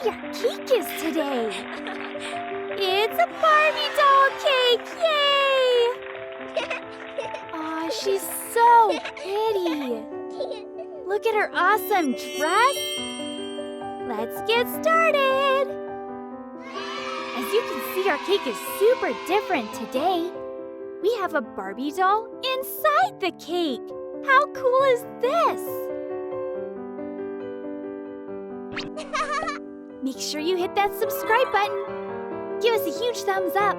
our cake is today. It's a Barbie doll cake! Yay! Aw, she's so pretty. Look at her awesome dress. Let's get started. As you can see, our cake is super different today. We have a Barbie doll inside the cake. How cool is this? Make sure you hit that subscribe button. Give us a huge thumbs up.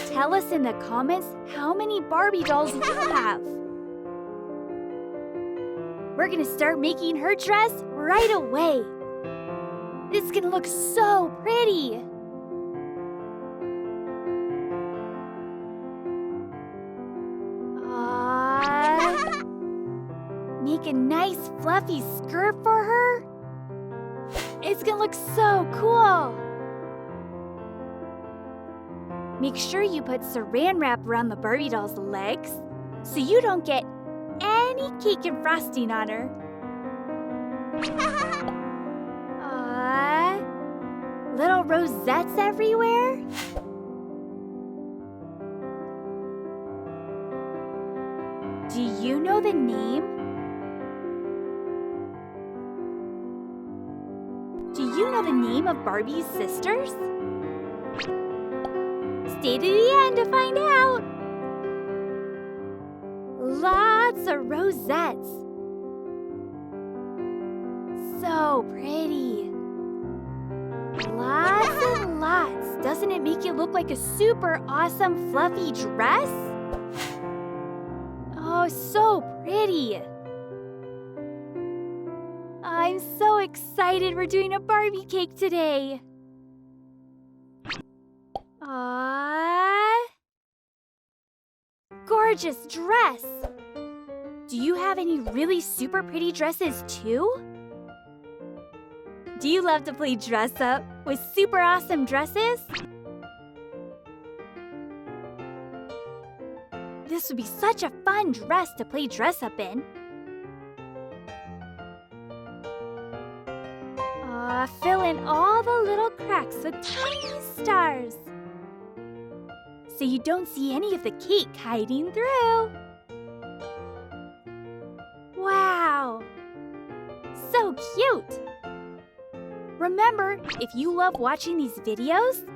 Tell us in the comments how many Barbie dolls you have. We're gonna start making her dress right away. This is gonna look so pretty. Make a nice fluffy skirt for her. It's gonna look so cool. Make sure you put saran wrap around the Barbie doll's legs so you don't get any cake and frosting on her. Little rosettes everywhere. Do you know the name? Do you know the name of Barbie's sisters? Stay to the end to find out. Lots of rosettes. So pretty. Lots and lots. Doesn't it make it look like a super awesome fluffy dress? Oh, so pretty. I'm so excited we're doing a Barbie cake today. Gorgeous dress. Do you have any really super pretty dresses too? Do you love to play dress up with super awesome dresses? This would be such a fun dress to play dress up in. Fill in all the little cracks with tiny stars so you don't see any of the cake hiding through. Wow! So cute! Remember, if you love watching these videos,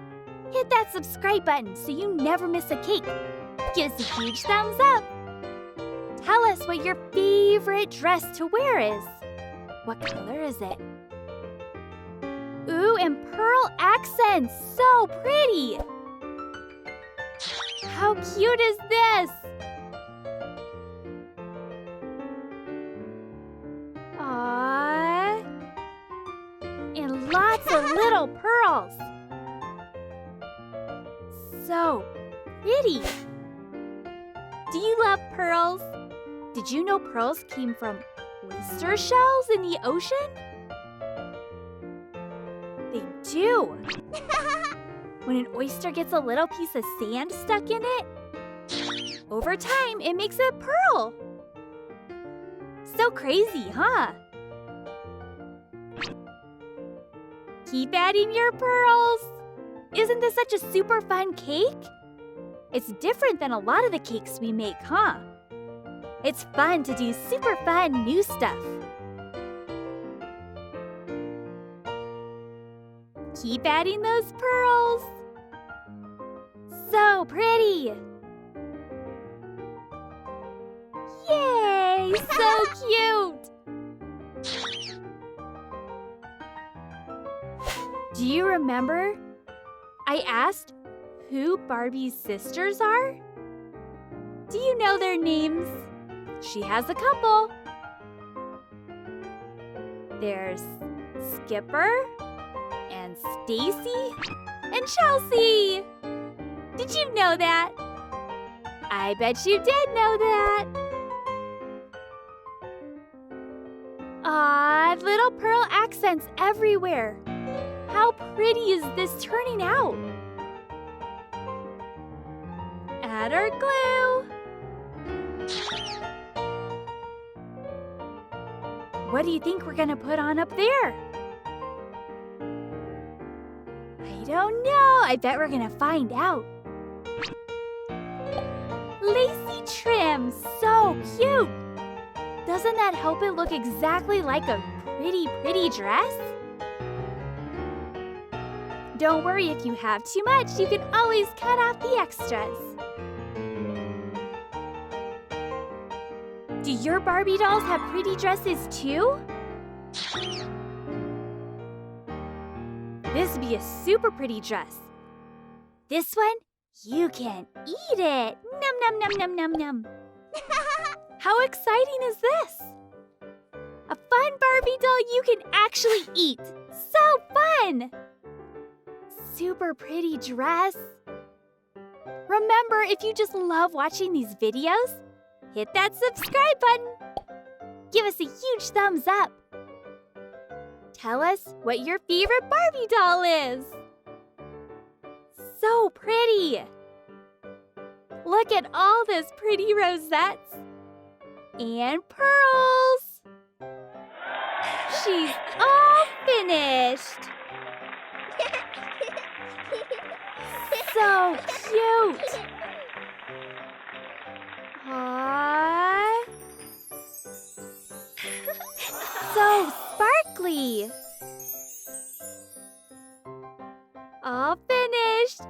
hit that subscribe button so you never miss a cake. Give us a huge thumbs up. Tell us what your favorite dress to wear is. What color is it? Ooh, and pearl accents! So pretty! How cute is this? Aww. And lots of little pearls. So pretty. Do you love pearls? Did you know pearls came from oyster shells in the ocean? They do. When an oyster gets a little piece of sand stuck in it, over time it makes a pearl. So crazy, huh? Keep adding your pearls. Isn't this such a super fun cake? It's different than a lot of the cakes we make, huh? It's fun to do super fun new stuff. Keep adding those pearls. So pretty. Yay! So cute. Do you remember? I asked who Barbie's sisters are? Do you know their names? She has a couple. There's Skipper and Stacy and Chelsea. Did you know that? I bet you did know that. Aw, little pearl accents everywhere. How pretty is this turning out? Add our glue. What do you think we're gonna put on up there? don't know. I bet we're gonna find out. Lacy trim, so cute. Doesn't that help it look exactly like a pretty dress? Don't worry if you have too much, you can always cut off the extras. Do your Barbie dolls have pretty dresses too? This would be a super pretty dress. This one, you can eat it. Num num num num num num. How exciting is this? A fun Barbie doll you can actually eat. So fun! Super pretty dress. Remember, if you just love watching these videos, hit that subscribe button. Give us a huge thumbs up. Tell us what your favorite Barbie doll is. So pretty. Look at all those pretty rosettes and pearls. She's all finished. So cute. Aww. So sparkly. All finished.